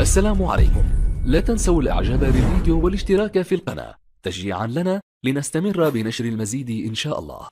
السلام عليكم. لا تنسوا الاعجاب بالفيديو والاشتراك في القناة تشجيعا لنا لنستمر بنشر المزيد إن شاء الله.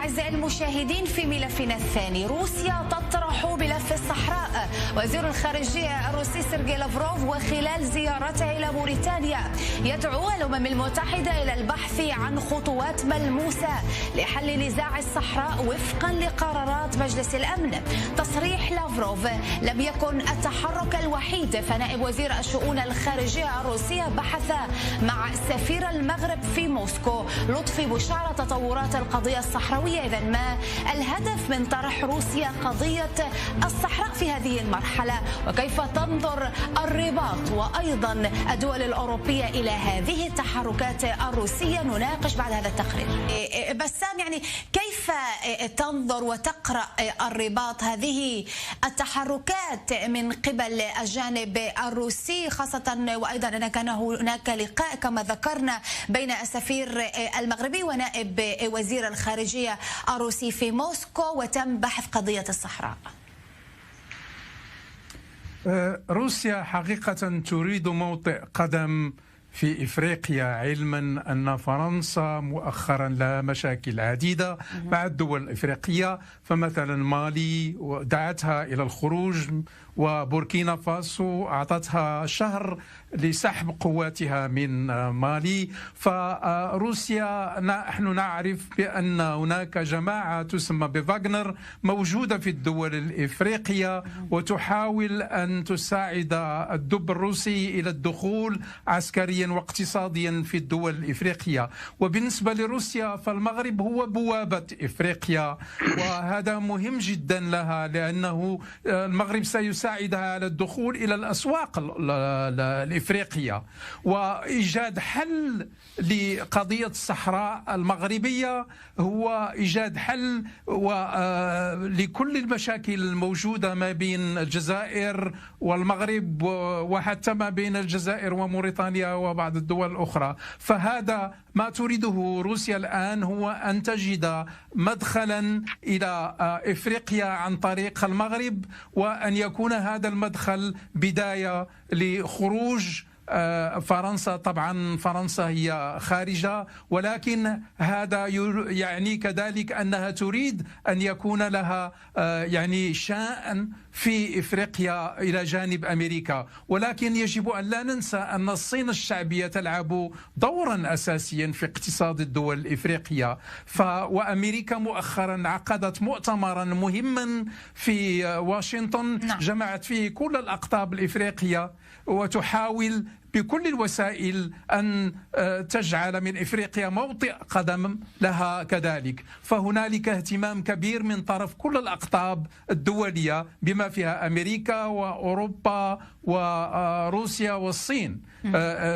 أعزائي المشاهدين، في ملفنا الثاني، روسيا تطرح ملف الصحراء. وزير الخارجية الروسي سيرجي لافروف وخلال زيارته إلى موريتانيا يدعو الأمم المتحدة إلى البحث عن خطوات ملموسة لحل نزاع الصحراء وفقا لقرارات مجلس الأمن. تصريح لافروف لم يكن التحرك الوحيد، فنائب وزير الشؤون الخارجية الروسية بحث مع سفير المغرب في موسكو لطفي بشارة تطورات القضية الصحراوية. إذا ما الهدف من طرح روسيا قضية الصحراء في هذه المرحلة، وكيف تنظر الرباط وأيضا الدول الأوروبية إلى هذه التحركات الروسية؟ نناقش بعد هذا التقرير. بسام، يعني كيف تنظر وتقرأ الرباط هذه التحركات من قبل الجانب الروسي، خاصة وأيضا أن كان هناك لقاء كما ذكرنا بين السفير المغربي ونائب وزير الخارجية الروسي في موسكو وتم بحث قضية الصحراء؟ روسيا حقيقة تريد موطئ قدم في إفريقيا، علما أن فرنسا مؤخرا لها مشاكل عديدة مع الدول الإفريقية، فمثلا مالي دعتها إلى الخروج، وبوركينا فاسو أعطتها شهر لسحب قواتها من مالي. فروسيا نحن نعرف بأن هناك جماعة تسمى بفاغنر موجودة في الدول الإفريقية وتحاول أن تساعد الدب الروسي إلى الدخول عسكريا واقتصاديا في الدول الإفريقية. وبالنسبة لروسيا فالمغرب هو بوابة إفريقيا، وهذا مهم جدا لها، لأنه المغرب سيساعدها على الدخول إلى الأسواق الإفريقية وإيجاد حل لقضية الصحراء المغربية، هو إيجاد حل لكل المشاكل الموجودة ما بين الجزائر والمغرب وحتى ما بين الجزائر وموريتانيا وبعض الدول الأخرى. فهذا ما تريده روسيا الآن، هو أن تجد مدخلا إلى إفريقيا عن طريق المغرب، وأن يكون هذا المدخل بداية لخروج فرنسا. طبعا فرنسا هي خارجة، ولكن هذا يعني كذلك أنها تريد أن يكون لها يعني شأن في إفريقيا إلى جانب أمريكا. ولكن يجب أن لا ننسى أن الصين الشعبية تلعب دورا أساسيا في اقتصاد الدول الإفريقية. وأمريكا مؤخرا عقدت مؤتمرا مهما في واشنطن جمعت فيه كل الأقطاب الإفريقية وتحاول بكل الوسائل أن تجعل من إفريقيا موطئ قدم لها كذلك. فهنالك اهتمام كبير من طرف كل الأقطاب الدولية بما فيها أمريكا وأوروبا وروسيا والصين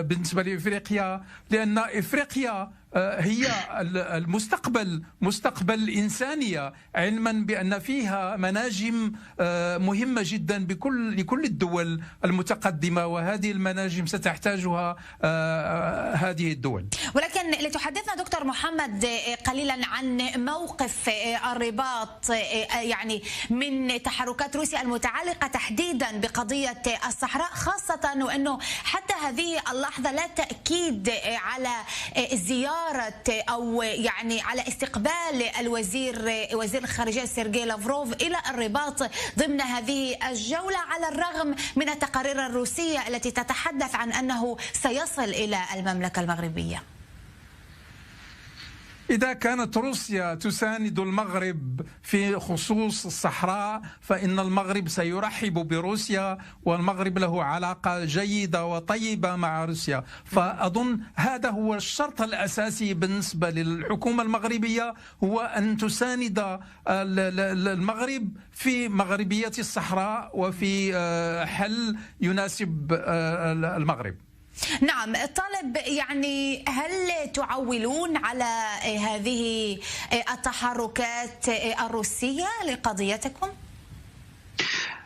بالنسبة لإفريقيا، لأن إفريقيا هي المستقبل، مستقبل الإنسانية، علما بأن فيها مناجم مهمة جدا لكل الدول المتقدمة، وهذه المناجم ستحتاجها هذه الدول. ولكن لتحدثنا دكتور محمد قليلا عن موقف الرباط يعني من تحركات روسيا المتعلقة تحديدا بقضية الصحراء، خاصة وأنه حتى هذه اللحظة لا تأكيد على زيارة أو يعني على استقبال وزير الخارجية سيرجي لافروف إلى الرباط ضمن هذه الجولة، على الرغم من التقارير الروسية التي تتحدث عن أنه سيصل إلى المملكة المغربية. إذا كانت روسيا تساند المغرب في خصوص الصحراء فإن المغرب سيرحب بروسيا، والمغرب له علاقة جيدة وطيبة مع روسيا. فأظن هذا هو الشرط الأساسي بالنسبة للحكومة المغربية، هو أن تساند المغرب في مغربية الصحراء وفي حل يناسب المغرب. نعم، طالب، يعني هل تعولون على هذه التحركات الروسية لقضيتكم؟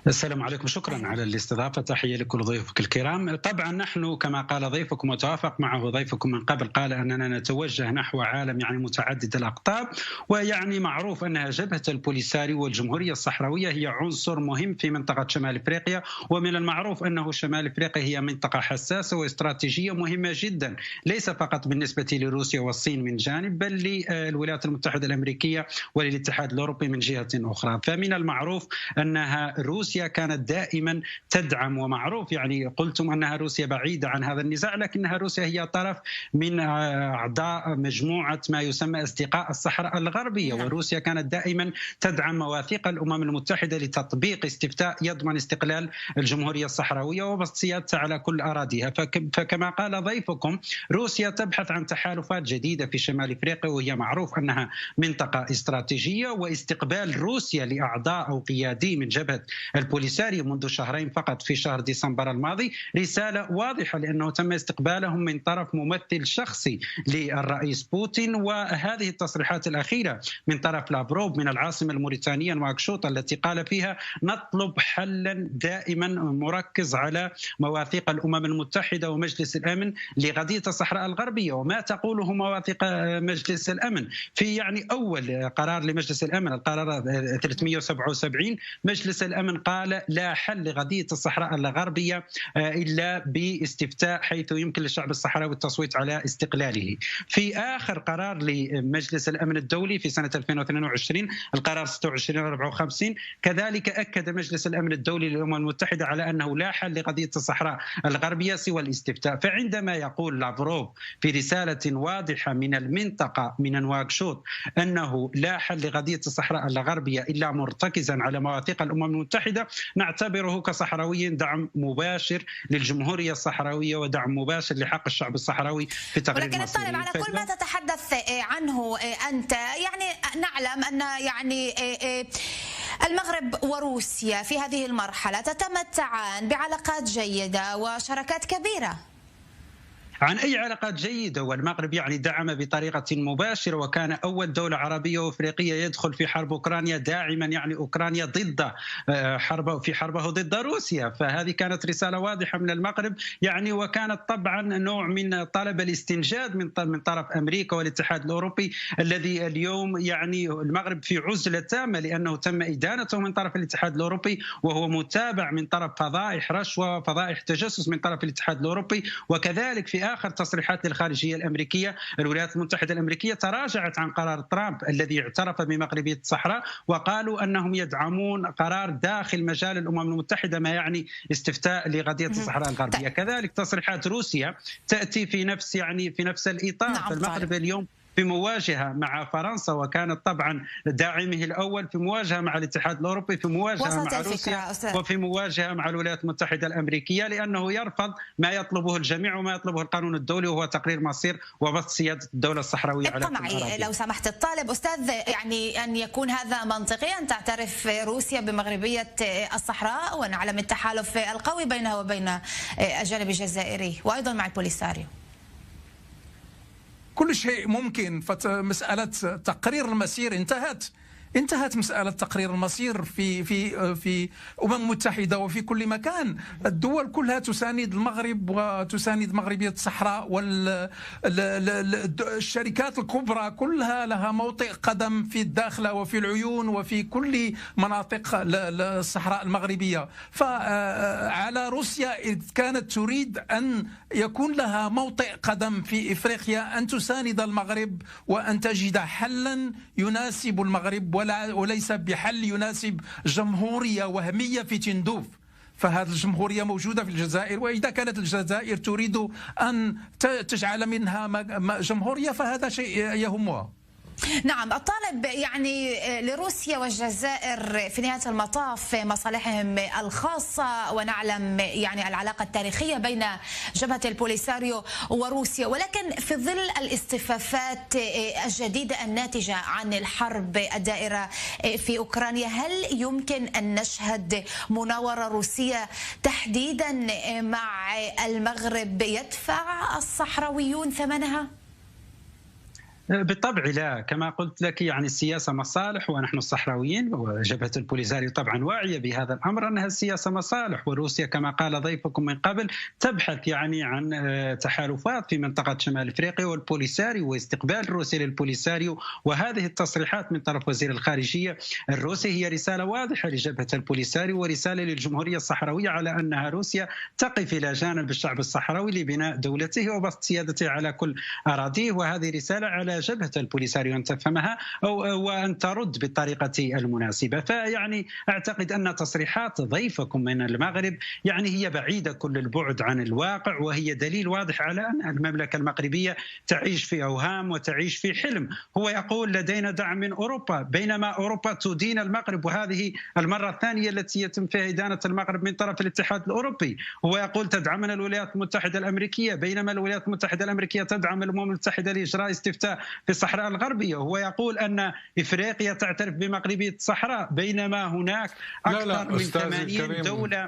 السلام عليكم، شكرا على الاستضافة، تحية لكل ضيوفك الكرام. طبعا نحن كما قال ضيفكم وتوافق معه ضيفكم من قبل، قال أننا نتوجه نحو عالم متعدد الأقطاب، معروف أنها جبهة البوليساريو والجمهورية الصحراوية هي عنصر مهم في منطقة شمال إفريقيا، ومن المعروف أنه شمال إفريقيا هي منطقة حساسة واستراتيجية مهمة جدا، ليس فقط بالنسبة لروسيا والصين من جانب، بل للولايات المتحدة الأمريكية وللاتحاد الأوروبي من جهة أخرى. فمن المعروف أنها روسيا كانت دائما تدعم، ومعروف قلتم أنها روسيا بعيدة عن هذا النزاع، لكنها روسيا هي طرف من أعضاء مجموعة ما يسمى أصدقاء الصحراء الغربية، وروسيا كانت دائما تدعم مواثيق الأمم المتحدة لتطبيق استفتاء يضمن استقلال الجمهورية الصحراوية وبسط سيادتها على كل أراضيها. فكما قال ضيفكم، روسيا تبحث عن تحالفات جديدة في شمال إفريقيا، وهي معروف أنها منطقة استراتيجية، واستقبال روسيا لأعضاء أو قيادي من جبهة البوليساريو منذ شهرين فقط في شهر ديسمبر الماضي رسالة واضحة، لأنه تم استقبالهم من طرف ممثل شخصي للرئيس بوتين. وهذه التصريحات الأخيرة من طرف لافروف من العاصمة الموريتانية نواكشوط التي قال فيها نطلب حلا دائما مركز على مواثيق الأمم المتحدة ومجلس الأمن لقضية الصحراء الغربية. وما تقوله مواثيق مجلس الأمن في أول قرار لمجلس الأمن، القرار 377، مجلس الأمن قال لا حل لقضية الصحراء الغربية إلا باستفتاء حيث يمكن للشعب الصحراوي التصويت على استقلاله. في آخر قرار لمجلس الأمن الدولي في سنة 2022 القرار 2654 كذلك أكد مجلس الأمن الدولي للأمم المتحدة على أنه لا حل لقضية الصحراء الغربية سوى الاستفتاء. فعندما يقول لافروف في رسالة واضحة من المنطقة من نواكشوط أنه لا حل لقضية الصحراء الغربية إلا مرتكزا على مواثيق الأمم المتحدة، نعتبره كصحراويين دعم مباشر للجمهورية الصحراوية ودعم مباشر لحق الشعب الصحراوي في تقرير ولكن الطالب على كل ما تتحدث عنه أنت، نعلم أن المغرب وروسيا في هذه المرحلة تتمتعان بعلاقات جيدة وشراكات كبيرة. عن أي علاقات جيدة، والمغرب دعم بطريقة مباشرة، وكان أول دولة عربية وأفريقية يدخل في حرب أوكرانيا داعما أوكرانيا ضد حربه ضد روسيا. فهذه كانت رسالة واضحة من المغرب، وكانت طبعا نوع من طلب الاستنجاد من طرف أمريكا والاتحاد الأوروبي الذي اليوم المغرب في عزلة تامة، لأنه تم إدانته من طرف الاتحاد الأوروبي، وهو متابع من طرف فضائح رشوة وفضائح تجسس من طرف الاتحاد الأوروبي. وكذلك في آخر تصريحات للخارجية الأمريكية، الولايات المتحدة الأمريكية تراجعت عن قرار ترامب الذي اعترف بمغربية الصحراء، وقالوا أنهم يدعمون قرار داخل مجال الأمم المتحدة ما استفتاء لقضية الصحراء الغربية. كذلك تصريحات روسيا تأتي في نفس الإطار. فالمغرب اليوم في مواجهة مع فرنسا، وكانت طبعا داعمه الأول في مواجهة مع الاتحاد الأوروبي، في مواجهة مع روسيا، وفي مواجهة مع الولايات المتحدة الأمريكية، لأنه يرفض ما يطلبه الجميع وما يطلبه القانون الدولي، وهو تقرير مصير وبسط سيادة الدولة الصحراوية على كل معي لو سمحت الطالب أستاذ، أن يكون هذا منطقيا، تعترف روسيا بمغربية الصحراء، ونعلم التحالف القوي بينها وبين الجانب الجزائري وأيضا مع البوليساريو. كل شيء ممكن. فمسألة تقرير المسير انتهت مسألة تقرير المصير في أمم متحدة وفي كل مكان. الدول كلها تساند المغرب وتساند مغربية الصحراء، والشركات الكبرى كلها لها موطئ قدم في الداخلة وفي العيون وفي كل مناطق الصحراء المغربية. فعلى روسيا إذ كانت تريد أن يكون لها موطئ قدم في إفريقيا أن تساند المغرب وأن تجد حلا يناسب المغرب وليس بحل يناسب جمهورية وهمية في تندوف. فهذه الجمهورية موجودة في الجزائر، وإذا كانت الجزائر تريد أن تجعل منها جمهورية فهذا شيء يهمها. نعم الطالب، لروسيا والجزائر في نهاية المطاف مصالحهم الخاصة، ونعلم العلاقة التاريخية بين جبهة البوليساريو وروسيا، ولكن في ظل الاصطفافات الجديدة الناتجة عن الحرب الدائرة في أوكرانيا، هل يمكن أن نشهد مناورة روسية تحديدا مع المغرب يدفع الصحراويون ثمنها؟ بالطبع لا، كما قلت لك يعني السياسة مصالح، ونحن الصحراويين وجبهة البوليساريو طبعا واعية بهذا الأمر أنها السياسة مصالح. وروسيا كما قال ضيفكم من قبل تبحث يعني عن تحالفات في منطقة شمال أفريقيا والبوليساريو واستقبال الروسي للبوليساريو. وهذه التصريحات من طرف وزير الخارجية الروسي هي رسالة واضحة لجبهة البوليساريو ورسالة للجمهورية الصحراوية على أنها روسيا تقف إلى جانب الشعب الصحراوي لبناء دولته وبسط سيادته على كل أراضيه. وهذه رسالة على جبهة البوليساريو أن تفهمها وأن ترد بالطريقة المناسبة. فيعني أعتقد أن تصريحات ضيفكم من المغرب يعني هي بعيدة كل البعد عن الواقع، وهي دليل واضح على أن المملكة المغربية تعيش في أوهام وتعيش في حلم. هو يقول لدينا دعم من أوروبا، بينما أوروبا تدين المغرب، وهذه المرة الثانية التي يتم فيها إدانة المغرب من طرف الاتحاد الأوروبي. هو يقول تدعمنا الولايات المتحدة الأمريكية، بينما الولايات المتحدة الأمريكية تدعم الأمم المتحدة لإجراء استفتاء في الصحراء الغربية. هو يقول أن إفريقيا تعترف بمغربية الصحراء، بينما هناك أكثر من 80 دولة،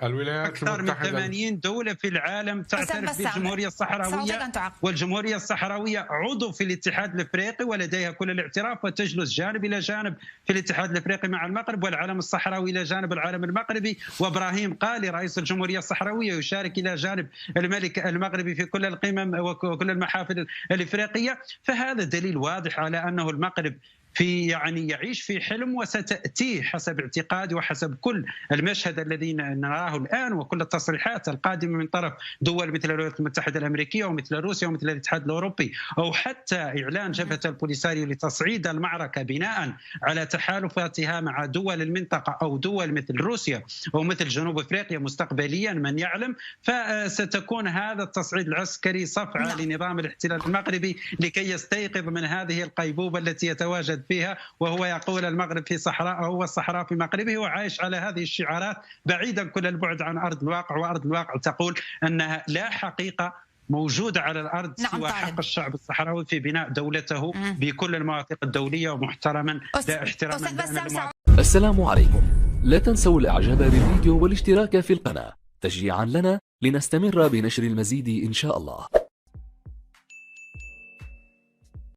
أكثر من 80 دولة في العالم تعترف بالجمهورية الصحراوية، والجمهورية الصحراوية عضو في الاتحاد الإفريقي ولديها كل الاعتراف، وتجلس جانب إلى جانب في الاتحاد الإفريقي مع المغرب، والعالم الصحراوي إلى جانب العالم المغربي. وإبراهيم قالي رئيس الجمهورية الصحراوية يشارك إلى جانب الملك المغربي في كل القمم وكل المحافل الإفريقية. فهذا دليل واضح على أنه المغرب في يعني يعيش في حلم، وستأتيه حسب اعتقادي وحسب كل المشهد الذي نراه الآن وكل التصريحات القادمة من طرف دول مثل الولايات المتحدة الأمريكية ومثل روسيا ومثل الاتحاد الأوروبي، أو حتى إعلان جبهة البوليساريو لتصعيد المعركة بناء على تحالفاتها مع دول المنطقة أو دول مثل روسيا أو مثل جنوب أفريقيا مستقبليا من يعلم. فستكون هذا التصعيد العسكري صفعة لنظام الاحتلال المغربي لكي يستيقظ من هذه القيبوبة التي يتواجد فيها، وهو يقول المغرب في صحراء والصحراء في مغربه، وعايش على هذه الشعارات بعيدا كل البعد عن أرض الواقع. وأرض الواقع تقول أنها لا حقيقة موجودة على الأرض سوى حق الشعب الصحراوي في بناء دولته بكل المواثيق الدولية ومحترما لا احتراما. السلام عليكم، لا تنسوا الإعجاب بالفيديو والاشتراك في القناة تشجيعا لنا لنستمر بنشر المزيد إن شاء الله.